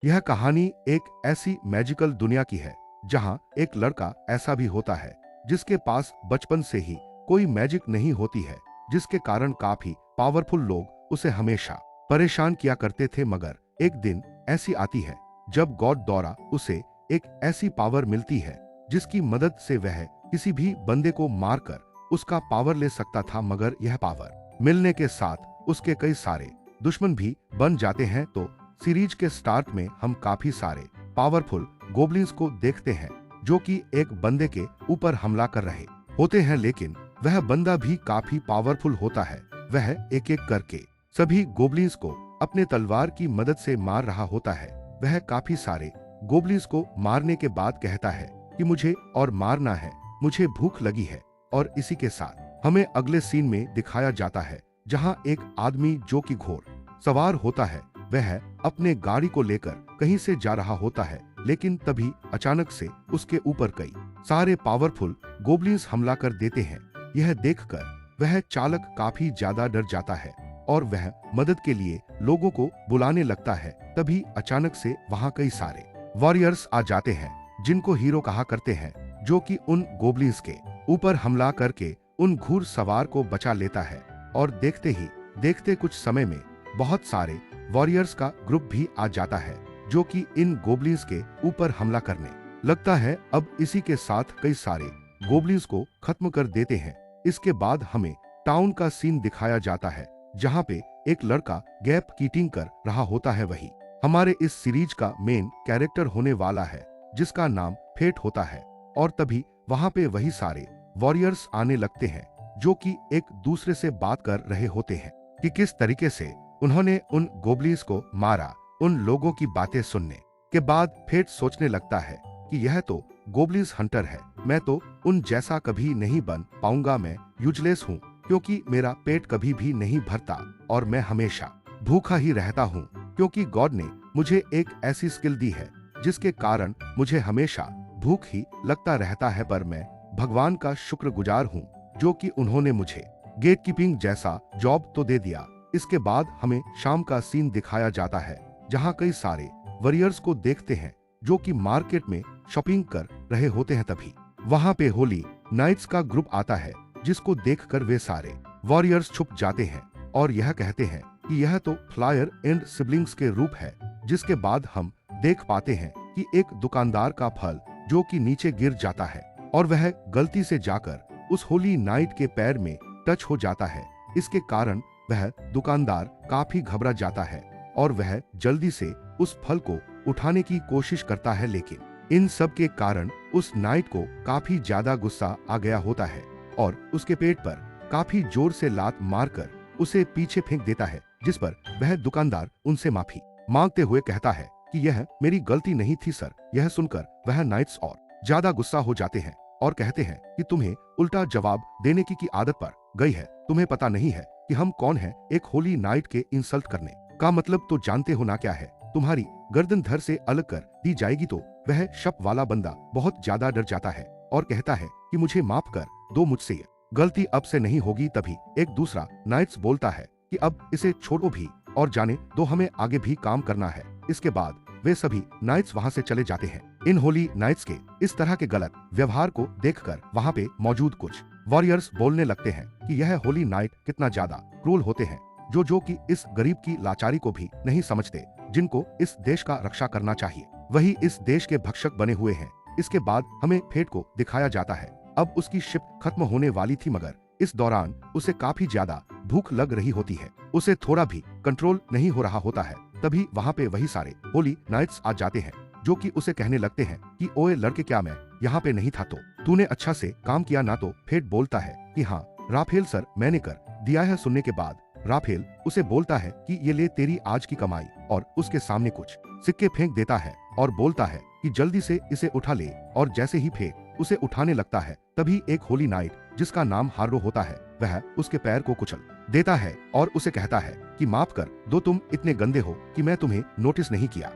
यह कहानी एक ऐसी मैजिकल दुनिया की है जहां एक लड़का ऐसा भी होता है जिसके पास बचपन से ही कोई मैजिक नहीं होती है, जिसके कारण काफी पावरफुल लोग उसे हमेशा परेशान किया करते थे। मगर एक दिन ऐसी आती है जब गॉड द्वारा उसे एक ऐसी पावर मिलती है जिसकी मदद से वह किसी भी बंदे को मारकर उसका पावर ले सकता था। मगर यह पावर मिलने के साथ उसके कई सारे दुश्मन भी बन जाते हैं। तो सीरीज के स्टार्ट में हम काफी सारे पावरफुल गोब्लिन्स को देखते हैं जो कि एक बंदे के ऊपर हमला कर रहे होते हैं, लेकिन वह बंदा भी काफी पावरफुल होता है। वह एक एक करके सभी गोब्लिन्स को अपने तलवार की मदद से मार रहा होता है। वह काफी सारे गोब्लिन्स को मारने के बाद कहता है कि मुझे और मारना है, मुझे भूख लगी है। और इसी के साथ हमें अगले सीन में दिखाया जाता है जहां एक आदमी जो कि घोड़ सवार होता है, वह अपने गाड़ी को लेकर कहीं से जा रहा होता है, लेकिन तभी अचानक से उसके ऊपर कई सारे पावरफुल गोब्लिन्स हमला कर देते हैं। यह देखकर वह चालक काफी ज्यादा डर जाता है और वह मदद के लिए लोगों को बुलाने लगता है। तभी अचानक से वहां कई सारे वॉरियर्स आ जाते हैं जिनको हीरो कहा करते हैं, जो कि उन गोब्लिन्स के ऊपर हमला करके उन घुड़ सवार को बचा लेता है। और देखते ही देखते कुछ समय में बहुत सारे वॉरियर्स का ग्रुप भी आ जाता है जो कि इन गोब्लिन्स के ऊपर हमला करने लगता है। अब इसी के साथ कई सारे गोब्लिन्स को खत्म कर देते हैं। इसके बाद हमें टाउन का सीन दिखाया जाता है जहां पे एक लड़का गैप कीटिंग कर रहा होता है। वही हमारे इस सीरीज का मेन कैरेक्टर होने वाला है जिसका नाम फेट होता है। और तभी वहां पे वही सारे वॉरियर्स आने लगते हैं जो कि एक दूसरे से बात कर रहे होते हैं कि किस तरीके से उन्होंने उन गोब्लिन्स को मारा। उन लोगों की बातें सुनने के बाद फेट सोचने लगता है कि यह तो गोब्लिन्स हंटर है, मैं तो उन जैसा कभी नहीं बन पाऊंगा। मैं यूजलेस हूँ क्योंकि मेरा पेट कभी भी नहीं भरता और मैं हमेशा भूखा ही रहता हूँ, क्योंकि गॉड ने मुझे एक ऐसी स्किल दी है जिसके कारण मुझे हमेशा भूख ही लगता रहता है। पर मैं भगवान का शुक्रगुजार हूँ जो कि उन्होंने मुझे गेट कीपिंग जैसा जॉब तो दे दिया। इसके बाद हमें शाम का सीन दिखाया जाता है जहां कई सारे वॉरियर्स को देखते हैं जो कि मार्केट में शॉपिंग कर रहे होते हैं। तभी वहां पे होली नाइट्स का ग्रुप आता है जिसको देखकर वे सारे वॉरियर्स छुप जाते हैं और यह कहते हैं कि यह तो फ्लायर एंड सिबलिंग्स के रूप है। जिसके बाद हम देख पाते हैं कि एक दुकानदार का फल जो कि नीचे गिर जाता है और वह गलती से जाकर उस होली नाइट के पैर में टच हो जाता है। इसके कारण वह दुकानदार काफी घबरा जाता है और वह जल्दी से उस फल को उठाने की कोशिश करता है, लेकिन इन सब के कारण उस नाइट को काफी ज्यादा गुस्सा आ गया होता है और उसके पेट पर काफी जोर से लात मारकर उसे पीछे फेंक देता है, जिस पर वह दुकानदार उनसे माफी मांगते हुए कहता है कि यह मेरी गलती नहीं थी सर। यह सुनकर वह नाइट्स और ज्यादा गुस्सा हो जाते हैं और कहते हैं कि तुम्हें उल्टा जवाब देने की आदत पड़ गई है, तुम्हें पता नहीं है कि हम कौन हैं। एक होली नाइट के इंसल्ट करने का मतलब तो जानते हो ना क्या है। तुम्हारी गर्दन धड़ से अलग कर दी जाएगी। तो वह शप वाला बंदा बहुत ज्यादा डर जाता है और कहता है कि मुझे माफ कर दो, मुझसे ये गलती अब से नहीं होगी। तभी एक दूसरा नाइट्स बोलता है कि अब इसे छोड़ो भी और जाने दो, हमें आगे भी काम करना है। इसके बाद वे सभी नाइट्स वहां से चले जाते हैं। इन होली नाइट्स के इस तरह के गलत व्यवहार को देखकर वहां पे मौजूद कुछ वॉरियर्स बोलने लगते हैं कि यह होली नाइट कितना ज्यादा क्रूर होते हैं, जो कि इस गरीब की लाचारी को भी नहीं समझते, जिनको इस देश का रक्षा करना चाहिए, वही इस देश के भक्षक बने हुए हैं। इसके बाद हमें फेट को दिखाया जाता है। अब उसकी शिप खत्म होने वाली थी, मगर इस दौरान उसे काफी ज्यादा भूख लग रही होती है। उसे थोड़ा भी कंट्रोल नहीं हो रहा होता है। तभी वहां पे वही सारे होली नाइट्स आ जाते हैं जो कि उसे कहने लगते हैं कि ओए लड़के, क्या मैं यहाँ पे नहीं था तो तूने अच्छा से काम किया ना। तो फेट बोलता है कि हाँ राफेल सर, मैंने कर दिया है। सुनने के बाद राफेल उसे बोलता है कि ये ले तेरी आज की कमाई, और उसके सामने कुछ सिक्के फेंक देता है और बोलता है कि जल्दी से इसे उठा ले। और जैसे ही फेट उसे उठाने लगता है तभी एक होली नाइट जिसका नाम हारो होता है, वह उसके पैर को कुचल देता है और उसे कहता है कि माफ कर दो, तुम इतने गंदे हो कि मैं तुम्हें नोटिस नहीं किया।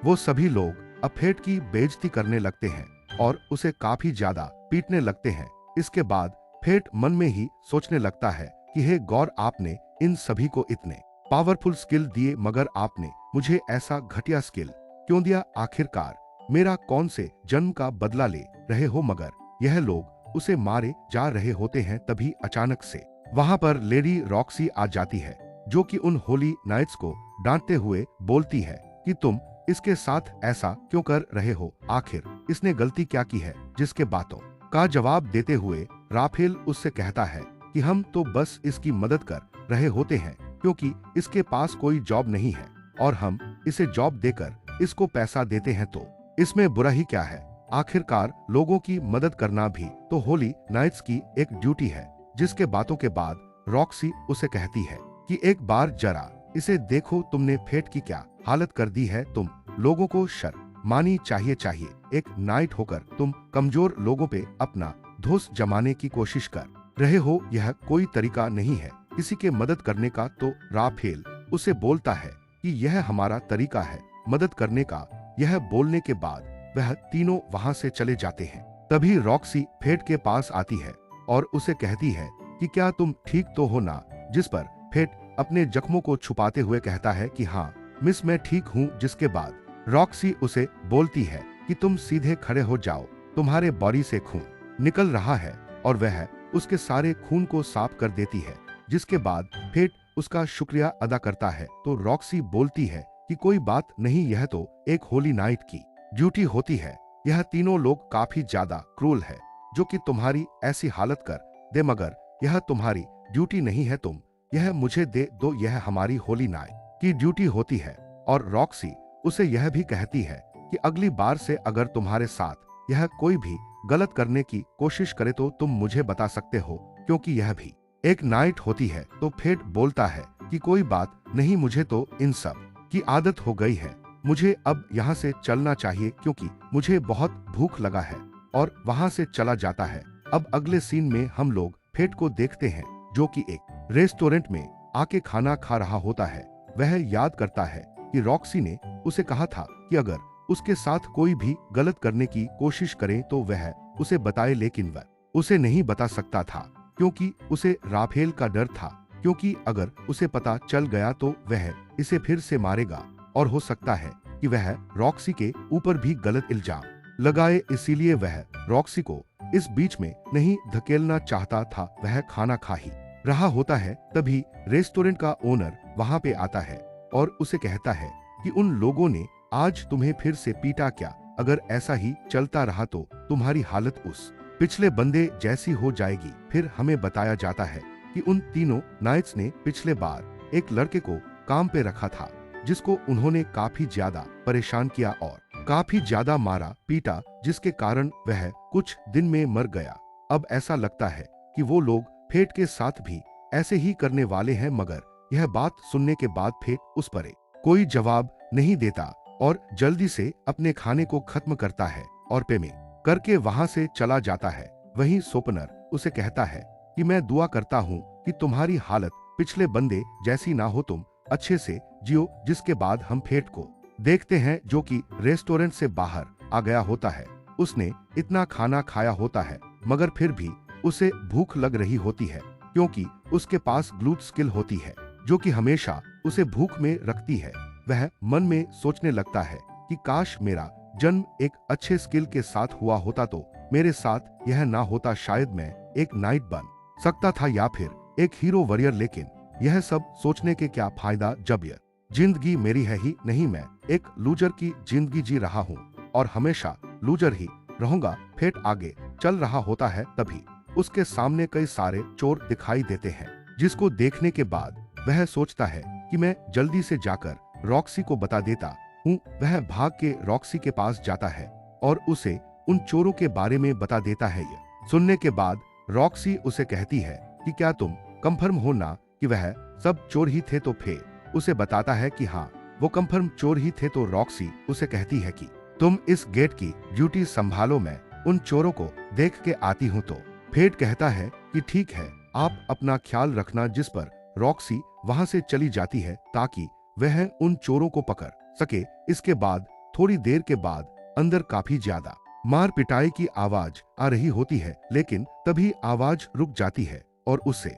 वो सभी लोग अब फेट की बेइज्जती करने लगते हैं और उसे काफी ज्यादा पीटने लगते हैं। इसके बाद फेट मन में ही सोचने लगता है कि हे गॉड, आपने इन सभी को इतने पावरफुल स्किल दिए, मगर आपने मुझे ऐसा घटिया स्किल क्यों दिया? आखिरकार मेरा कौन से जन्म का बदला ले रहे हो? मगर यह लोग उसे मारे जा रहे होते हैं। तभी अचानक से वहां पर लेडी रॉक्सी आ जाती है, जो कि उन होली नाइट्स को डांटते हुए बोलती है कि तुम इसके साथ ऐसा क्यों कर रहे हो? आखिर इसने गलती क्या की है? जिसके बातों का जवाब देते हुए राफेल उससे कहता है कि हम तो बस इसकी मदद कर रहे होते हैं, क्योंकि इसके पास कोई जॉब नहीं है और हम इसे जॉब देकर इसको पैसा देते हैं, तो इसमें बुरा ही क्या है? आखिरकार लोगों की मदद करना भी तो होली नाइट्स की एक ड्यूटी है। जिसके बातों के बाद रॉक्सी उसे कहती है कि एक बार जरा इसे देखो, तुमने फेट की क्या हालत कर दी है। तुम लोगों को शर्म मानी चाहिए। एक नाइट होकर तुम कमजोर लोगों पे अपना धोस जमाने की कोशिश कर रहे हो। यह कोई तरीका नहीं है किसी के मदद करने का। तो राफेल उसे बोलता है कि यह हमारा तरीका है मदद करने का। यह बोलने के बाद वह तीनों वहां से चले जाते हैं। तभी रॉक्सी फेट के पास आती है और उसे कहती है कि क्या तुम ठीक तो हो ना? जिस पर फेट अपने जख्मों को छुपाते हुए कहता है कि हाँ मिस, मैं ठीक हूँ। जिसके बाद रॉक्सी उसे बोलती है कि तुम सीधे खड़े हो जाओ, तुम्हारे बॉडी से खून निकल रहा है। और वह उसके सारे खून को साफ कर देती है। जिसके बाद फेट उसका शुक्रिया अदा करता है। तो रॉक्सी बोलती है कि कोई बात नहीं, यह तो एक होली नाइट की ड्यूटी होती है। यह तीनों लोग काफी ज्यादा क्रूल है जो कि तुम्हारी ऐसी हालत कर दे, मगर यह तुम्हारी ड्यूटी नहीं है। तुम यह मुझे दे दो, यह हमारी होली नाइट की ड्यूटी होती है। और रॉक्सी उसे यह भी कहती है कि अगली बार से अगर तुम्हारे साथ यह कोई भी गलत करने की कोशिश करे तो तुम मुझे बता सकते हो, क्योंकि यह भी एक नाइट होती है। तो फेट बोलता है कि कोई बात नहीं, मुझे तो इन सब की आदत हो गई है। मुझे अब यहाँ से चलना चाहिए क्योंकि मुझे बहुत भूख लगा है। और वहां से चला जाता है। अब अगले सीन में हम लोग फेट को देखते हैं, जो कि एक रेस्टोरेंट में आके खाना खा रहा होता है। वह याद करता है कि रॉक्सी ने उसे कहा था कि अगर उसके साथ कोई भी गलत करने की कोशिश करे तो वह उसे बताए, लेकिन वह उसे नहीं बता सकता था क्योंकि उसे राफेल का डर था, क्योंकि अगर उसे पता चल गया तो वह इसे फिर से मारेगा और हो सकता है कि वह रॉक्सी के ऊपर भी गलत इल्जाम लगाए। इसीलिए वह रॉक्सी को इस बीच में नहीं धकेलना चाहता था। वह खाना खा ही रहा होता है, तभी रेस्टोरेंट का ओनर वहां पे आता है और उसे कहता है कि उन लोगों ने आज तुम्हें फिर से पीटा क्या? अगर ऐसा ही चलता रहा तो तुम्हारी हालत उस पिछले बंदे जैसी हो जाएगी। फिर हमें बताया जाता है कि उन तीनों नाइट्स ने पिछले बार एक लड़के को काम पे रखा था, जिसको उन्होंने काफी ज्यादा परेशान किया और काफी ज्यादा मारा पीटा, जिसके कारण वह कुछ दिन में मर गया। अब ऐसा लगता है कि वो लोग फेट के साथ भी ऐसे ही करने वाले हैं, मगर यह बात सुनने के बाद फेट उस पर कोई जवाब नहीं देता और जल्दी से अपने खाने को खत्म करता है और पेमेंट करके वहां से चला जाता है। वहीं सोपनर उसे कहता है कि मैं दुआ करता हूँ कि तुम्हारी हालत पिछले बंदे जैसी ना हो, तुम अच्छे से जियो। जिसके बाद हम फेट को देखते हैं, जो कि रेस्टोरेंट से बाहर आ गया होता है। उसने इतना खाना खाया होता है मगर फिर भी उसे भूख लग रही होती है, क्योंकि उसके पास ग्लूट स्किल होती है जो कि हमेशा उसे भूख में रखती है। वह मन में सोचने लगता है कि काश मेरा जन्म एक अच्छे स्किल के साथ हुआ होता तो मेरे साथ यह ना होता। शायद मैं एक नाइट बन सकता था या फिर एक हीरो वॉरियर, लेकिन यह सब सोचने के क्या फायदा जब यह जिंदगी मेरी है ही नहीं। मैं एक लूजर की जिंदगी जी रहा हूँ और हमेशा लूजर ही रहूंगा। फेट आगे चल रहा होता है, तभी उसके सामने कई सारे चोर दिखाई देते हैं, जिसको देखने के बाद वह सोचता है कि मैं जल्दी से जाकर रॉक्सी को बता देता हूँ। वह भाग के रॉक्सी के पास जाता है और उसे उन चोरों के बारे में बता देता है। यह सुनने के बाद रॉक्सी उसे कहती है कि क्या तुम कंफर्म हो ना कि वह सब चोर ही थे? तो फे उसे बताता है कि हाँ वो कंफर्म चोर ही थे। तो रॉक्सी उसे कहती है कि तुम इस गेट की ड्यूटी संभालो, मैं उन चोरों को देख के आती हूँ। तो फेट कहता है कि ठीक है, आप अपना ख्याल रखना। जिस पर रॉक्सी वहां से चली जाती है ताकि वह उन चोरों को पकड़ सके। इसके बाद थोड़ी देर के बाद अंदर काफी ज्यादा मार पिटाई की आवाज आ रही होती है, लेकिन तभी आवाज रुक जाती है और उससे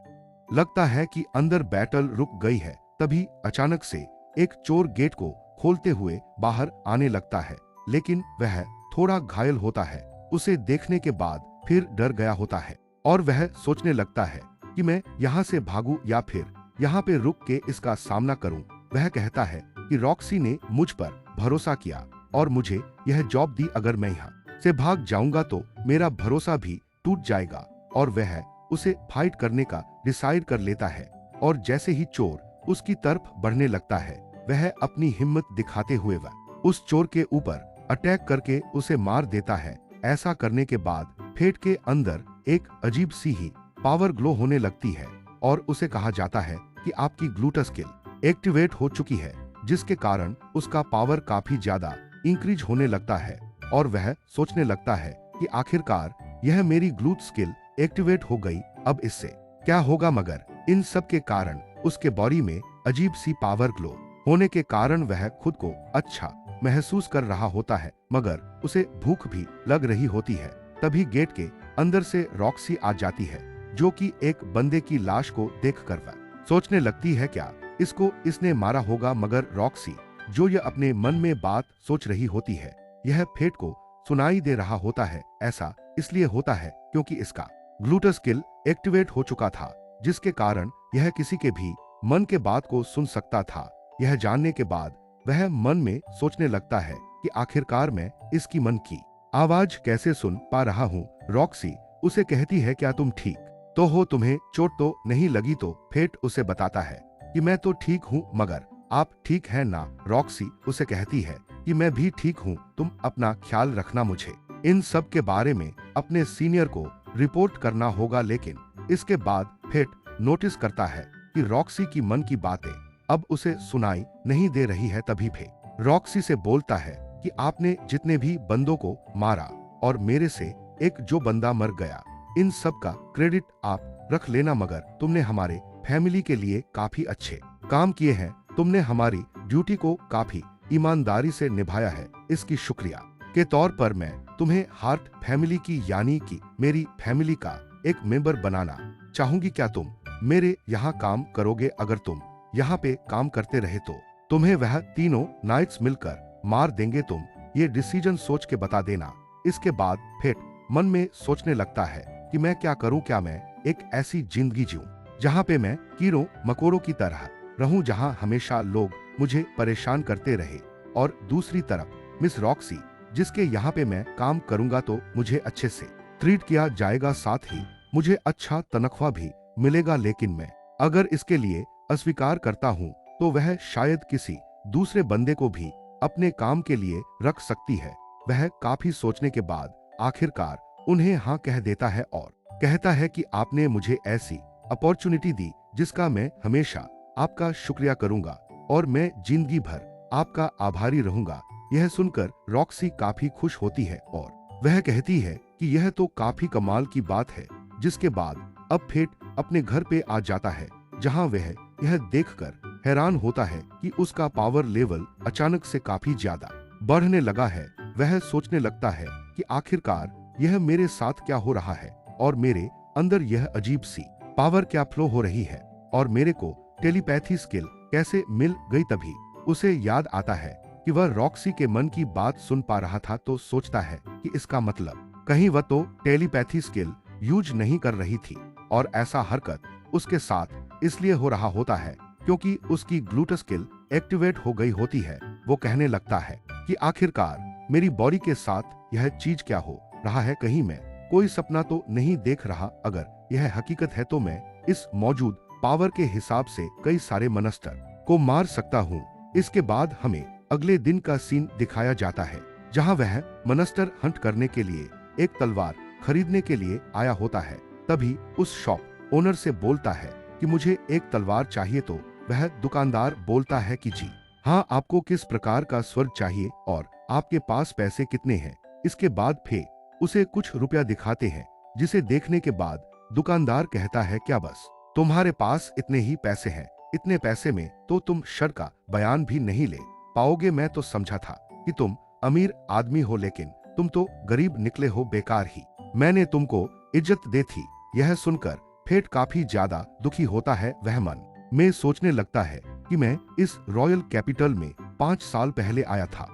लगता है कि अंदर बैटल रुक गई है। तभी अचानक से एक चोर गेट को खोलते हुए बाहर आने लगता है, लेकिन वह थोड़ा घायल होता है। उसे देखने के बाद फिर डर गया होता है और वह सोचने लगता है कि मैं यहाँ से भागूं या फिर यहाँ पे रुक के इसका सामना करूं। वह कहता है कि रॉक्सी ने मुझ पर भरोसा किया और मुझे यह जॉब दी। अगर मैं यहाँ से भाग जाऊंगा तो मेरा भरोसा भी टूट जाएगा। और वह उसे फाइट करने का डिसाइड कर लेता है और जैसे ही चोर उसकी तरफ बढ़ने लगता है, वह अपनी हिम्मत दिखाते हुए वह उस चोर के ऊपर अटैक करके उसे मार देता है। ऐसा करने के बाद फेट के अंदर एक अजीब सी ही पावर ग्लो होने लगती है और उसे कहा जाता है कि आपकी ग्लूटस स्किल एक्टिवेट हो चुकी है, जिसके कारण उसका पावर काफी ज्यादा इंक्रीज होने लगता है। और वह सोचने लगता है कि आखिरकार यह मेरी ग्लूट स्किल एक्टिवेट हो गई, अब इससे क्या होगा। मगर इन सब के कारण उसके बॉडी में अजीब सी पावर ग्लो होने के कारण वह खुद को अच्छा महसूस कर रहा होता है, मगर उसे भूख भी लग रही होती है। तभी गेट के अंदर से रॉक्सी आ जाती है, जो कि एक बंदे की लाश को देखकर वह सोचने लगती है क्या इसको इसने मारा होगा। मगर रॉक्सी जो यह अपने मन में बात सोच रही होती है, यह फेट को सुनाई दे रहा होता है। ऐसा इसलिए होता है क्योंकि इसका ग्लूटस स्किल एक्टिवेट हो चुका था, जिसके कारण यह किसी के भी मन के बात को सुन सकता था। यह जानने के बाद वह मन में सोचने लगता है कि आखिरकार मैं इसकी मन की आवाज कैसे सुन पा रहा हूँ। रॉक्सी उसे कहती है क्या तुम ठीक तो हो, तुम्हें चोट तो नहीं लगी। तो फेट उसे बताता है कि मैं तो ठीक हूँ, मगर आप ठीक है ना। रॉक्सी उसे कहती है कि मैं भी ठीक हूँ, तुम अपना ख्याल रखना, मुझे इन सब के बारे में अपने सीनियर को रिपोर्ट करना होगा। लेकिन इसके बाद फेट नोटिस करता है कि रॉक्सी की मन की बातें अब उसे सुनाई नहीं दे रही है। तभी फेट रॉक्सी से बोलता है कि आपने जितने भी बंदों को मारा और मेरे से एक जो बंदा मर गया, इन सब का क्रेडिट आप रख लेना, मगर तुमने हमारे फैमिली के लिए काफी अच्छे काम किए हैं। तुमने हमारी ड्यूटी को काफी ईमानदारी से निभाया है। इसकी शुक्रिया के तौर पर मैं तुम्हें हार्ट फैमिली की यानी कि मेरी फैमिली का एक मेंबर बनाना चाहूंगी। क्या तुम मेरे यहाँ काम करोगे? अगर तुम यहाँ पे काम करते रहे तो तुम्हें वह तीनों नाइट्स मिलकर मार देंगे। तुम ये डिसीजन सोच के बता देना। इसके बाद फेट मन में सोचने लगता है कि मैं क्या करूं, क्या मैं एक ऐसी जिंदगी जीऊं जहां पे मैं कीड़ों मकोड़ों की तरह रहूं, जहां हमेशा लोग मुझे परेशान करते रहे, और दूसरी तरफ मिस रॉक्सी जिसके यहाँ पे मैं काम करूंगा तो मुझे अच्छे से ट्रीट किया जाएगा, साथ ही मुझे अच्छा तनख्वाह भी मिलेगा। लेकिन मैं अगर इसके लिए अस्वीकार करता हूँ तो वह शायद किसी दूसरे बंदे को भी अपने काम के लिए रख सकती है। वह काफी सोचने के बाद आखिरकार उन्हें हाँ कह देता है और कहता है कि आपने मुझे ऐसी अपॉर्चुनिटी दी जिसका मैं हमेशा आपका शुक्रिया करूंगा और मैं जिंदगी भर आपका आभारी रहूंगा। यह सुनकर रॉक्सी काफी खुश होती है और वह कहती है कि यह तो काफी कमाल की बात है। जिसके बाद अब फेट अपने घर पे आ जाता है, जहां वह यह देखकर हैरान होता है कि उसका पावर लेवल अचानक से काफी ज्यादा बढ़ने लगा है। वह सोचने लगता है कि आखिरकार यह मेरे साथ क्या हो रहा है और मेरे अंदर यह अजीब सी पावर क्या फ्लो हो रही है और मेरे को टेलीपैथी स्किल कैसे मिल गई। तभी उसे याद आता है कि वह रॉक्सी के मन की बात सुन पा रहा था, तो सोचता है कि इसका मतलब कहीं वह तो टेलीपैथी स्किल यूज नहीं कर रही थी और ऐसा हरकत उसके साथ इसलिए हो रहा होता है क्योंकि उसकी ग्लूटस स्किल एक्टिवेट हो गई होती है। वो कहने लगता है कि आखिरकार मेरी बॉडी के साथ यह चीज क्या हो रहा है, कहीं मैं कोई सपना तो नहीं देख रहा। अगर यह हकीकत है तो मैं इस मौजूद पावर के हिसाब से कई सारे मॉन्स्टर को मार सकता हूँ। इसके बाद हमें अगले दिन का सीन दिखाया जाता है, जहाँ वह मॉन्स्टर हंट करने के लिए एक तलवार खरीदने के लिए आया होता है। तभी उस शॉप ओनर से बोलता है कि मुझे एक तलवार चाहिए, तो वह दुकानदार बोलता है कि जी हाँ, आपको किस प्रकार का स्वर्ग चाहिए और आपके पास पैसे कितने हैं। इसके बाद फे उसे कुछ रुपया दिखाते हैं, जिसे देखने के बाद दुकानदार कहता है क्या बस तुम्हारे पास इतने ही पैसे हैं? इतने पैसे में तो तुम शर का बयान भी नहीं ले पाओगे। मैं तो समझा था कि तुम अमीर आदमी हो, लेकिन तुम तो गरीब निकले हो, बेकार ही मैंने तुमको इज्जत दे थी। यह सुनकर फेट काफी ज्यादा दुखी होता है। वह मन में सोचने लगता है कि मैं इस रॉयल कैपिटल में 5 साल पहले आया था।